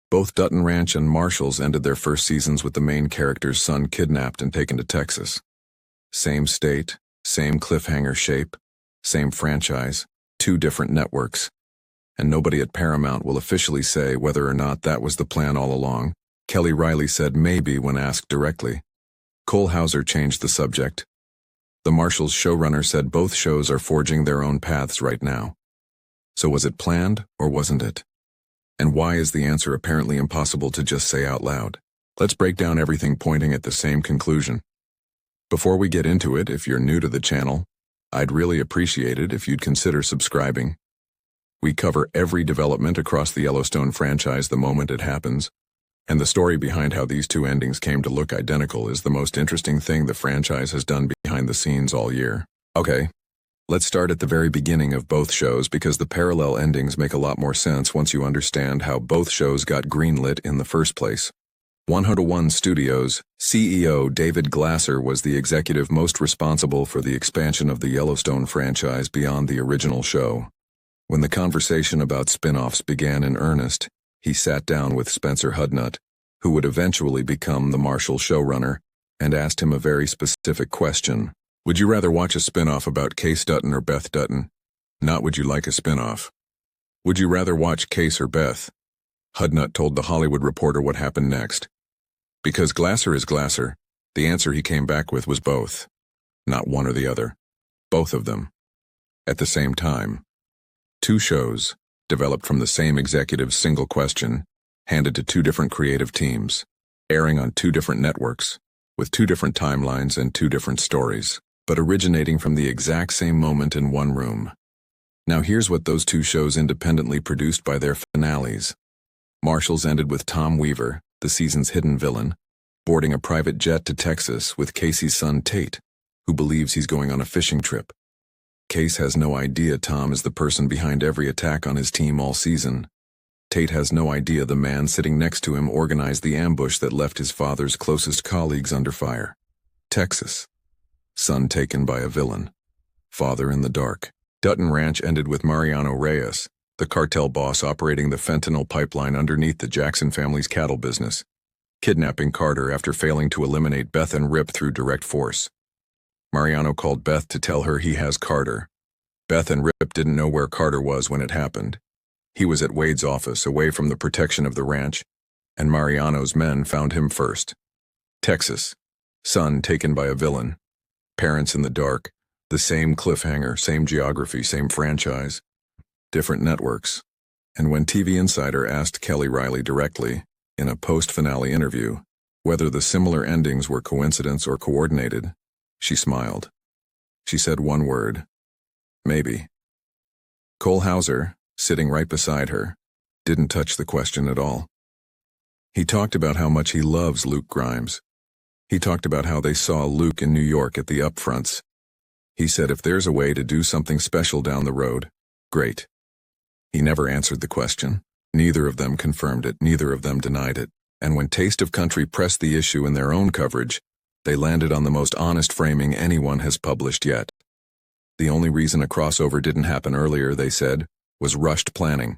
Both Dutton Ranch and Marshals ended their first seasons with the main character's son kidnapped and taken to Texas. Same state, same cliffhanger shape, same franchise, two different networks. And nobody at Paramount will officially say whether or not that was the plan all along. Kelly Reilly said maybe when asked directly. Hauser changed the subject. The Marshals showrunner said both shows are forging their own paths right now. So was it planned, or wasn't it? And why is the answer apparently impossible to just say out loud? Let's break down everything pointing at the same conclusion. Before we get into it, if you're new to the channel, I'd really appreciate it if you'd consider subscribing. We cover every development across the Yellowstone franchise the moment it happens, and the story behind how these two endings came to look identical is the most interesting thing the franchise has done behind the scenes all year. Okay, let's start at the very beginning of both shows because the parallel endings make a lot more sense once you understand how both shows got greenlit in the first place. 101 Studios CEO David Glasser was the executive most responsible for the expansion of the Yellowstone franchise beyond the original show. When the conversation about spin-offs began in earnest, he sat down with Spencer Hudnut, who would eventually become the Marshal showrunner, and asked him a very specific question. Would you rather watch a spin-off about Kayce Dutton or Beth Dutton? Not would you like a spin-off. Would you rather watch Kayce or Beth? Hudnut told The Hollywood Reporter what happened next. Because Glasser is Glasser, the answer he came back with was both. Not one or the other. Both of them. At the same time. Two shows, developed from the same executive's single question, handed to two different creative teams, airing on two different networks, with two different timelines and two different stories, but originating from the exact same moment in one room. Now here's what those two shows independently produced by their finales. Marshals ended with Tom Weaver, the season's hidden villain, boarding a private jet to Texas with Kayce's son Tate, who believes he's going on a fishing trip. Kayce has no idea Tom is the person behind every attack on his team all season. Tate has no idea the man sitting next to him organized the ambush that left his father's closest colleagues under fire. Texas. Son taken by a villain. Father in the dark. Dutton Ranch ended with Mariano Reyes, the cartel boss operating the fentanyl pipeline underneath the Jackson family's cattle business, kidnapping Carter after failing to eliminate Beth and Rip through direct force. Mariano called Beth to tell her he has Carter. Beth and Rip didn't know where Carter was when it happened. He was at Wade's office, away from the protection of the ranch, and Mariano's men found him first. Texas. Son taken by a villain. Parents in the dark. The same cliffhanger, same geography, same franchise. Different networks. And when TV Insider asked Kelly Reilly directly, in a post-finale interview, whether the similar endings were coincidence or coordinated, she smiled. She said one word. Maybe. Hauser, sitting right beside her, didn't touch the question at all. He talked about how much he loves Luke Grimes. He talked about how they saw Luke in New York at the upfronts. He said if there's a way to do something special down the road, great. He never answered the question. Neither of them confirmed it, neither of them denied it. And when Taste of Country pressed the issue in their own coverage, they landed on the most honest framing anyone has published yet. The only reason a crossover didn't happen earlier, they said, was rushed planning.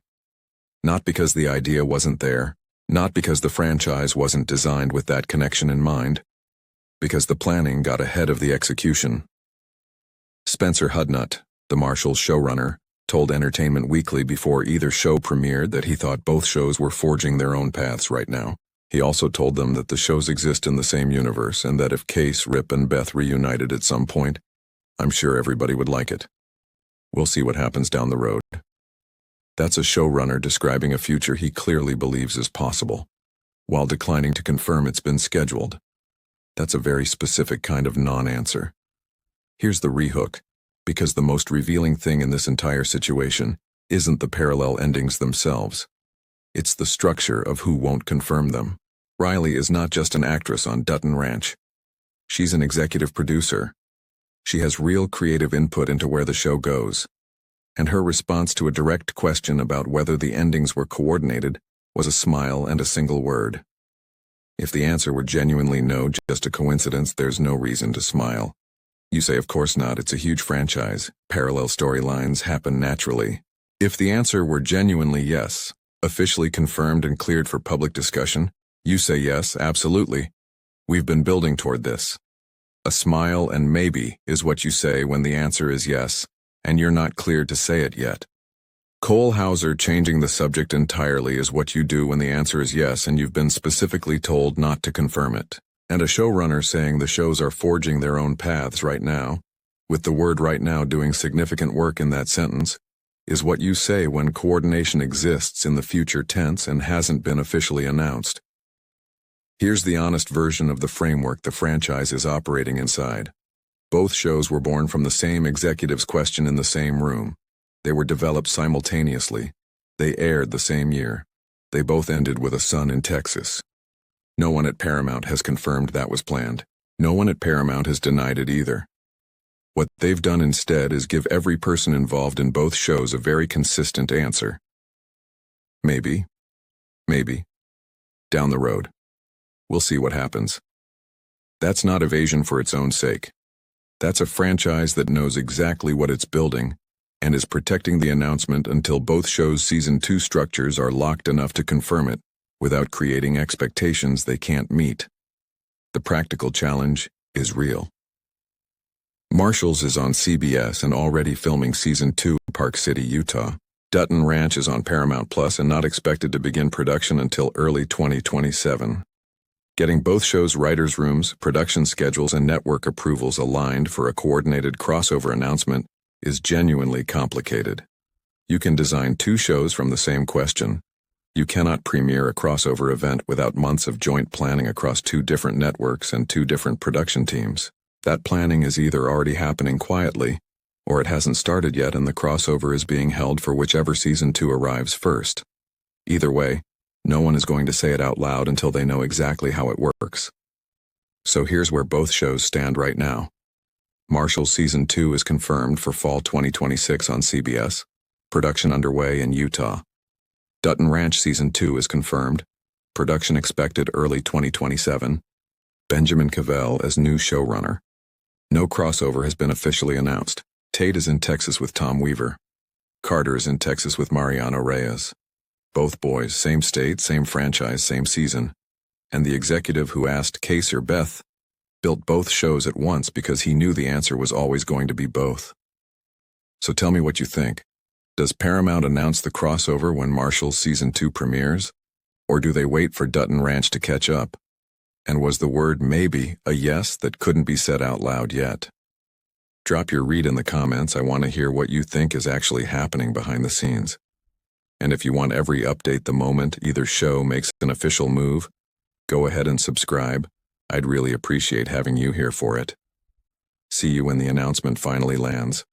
Not because the idea wasn't there, not because the franchise wasn't designed with that connection in mind, because the planning got ahead of the execution. Spencer Hudnut, the Marshal showrunner, told Entertainment Weekly before either show premiered that he thought both shows were forging their own paths right now. He also told them that the shows exist in the same universe and that if Kayce, Rip, and Beth reunited at some point, I'm sure everybody would like it. We'll see what happens down the road. That's a showrunner describing a future he clearly believes is possible, while declining to confirm it's been scheduled. That's a very specific kind of non-answer. Here's the rehook, because the most revealing thing in this entire situation isn't the parallel endings themselves. It's the structure of who won't confirm them. Reilly is not just an actress on Dutton Ranch. She's an executive producer. She has real creative input into where the show goes. And her response to a direct question about whether the endings were coordinated was a smile and a single word. If the answer were genuinely no, just a coincidence, there's no reason to smile. You say, of course not, it's a huge franchise. Parallel storylines happen naturally. If the answer were genuinely yes, Officially confirmed and cleared for public discussion? You say yes, absolutely. We've been building toward this. A smile and maybe is what you say when the answer is yes, and you're not cleared to say it yet. Hauser changing the subject entirely is what you do when the answer is yes and you've been specifically told not to confirm it. And a showrunner saying the shows are forging their own paths right now, with the word right now doing significant work in that sentence, is what you say when coordination exists in the future tense and hasn't been officially announced. Here's the honest version of the framework the franchise is operating inside. Both shows were born from the same executive's question in the same room. They were developed simultaneously. They aired the same year. They both ended with a son in Texas. No one at Paramount has confirmed that was planned. No one at Paramount has denied it either. What they've done instead is give every person involved in both shows a very consistent answer. Maybe. Maybe. Down the road. We'll see what happens. That's not evasion for its own sake. That's a franchise that knows exactly what it's building and is protecting the announcement until both shows' Season 2 structures are locked enough to confirm it, without creating expectations they can't meet. The practical challenge is real. Marshals is on CBS and already filming Season 2 in Park City, Utah. Dutton Ranch is on Paramount Plus and not expected to begin production until early 2027. Getting both shows' writers' rooms, production schedules, and network approvals aligned for a coordinated crossover announcement is genuinely complicated. You can design two shows from the same question. You cannot premiere a crossover event without months of joint planning across two different networks and two different production teams. That planning is either already happening quietly, or it hasn't started yet and the crossover is being held for whichever Season 2 arrives first. Either way, no one is going to say it out loud until they know exactly how it works. So here's where both shows stand right now. Marshal Season 2 is confirmed for fall 2026 on CBS. Production underway in Utah. Dutton Ranch Season 2 is confirmed. Production expected early 2027. Benjamin Cavell as new showrunner. No crossover has been officially announced. Tate is in Texas with Tom Weaver. Carter is in Texas with Mariano Reyes. Both boys, same state, same franchise, same season. And the executive who asked Kayce or Beth built both shows at once because he knew the answer was always going to be both. So tell me what you think. Does Paramount announce the crossover when Marshal Season 2 premieres? Or do they wait for Dutton Ranch to catch up? And was the word maybe a yes that couldn't be said out loud yet? Drop your read in the comments. I want to hear what you think is actually happening behind the scenes. And if you want every update the moment either show makes an official move, go ahead and subscribe. I'd really appreciate having you here for it. See you when the announcement finally lands.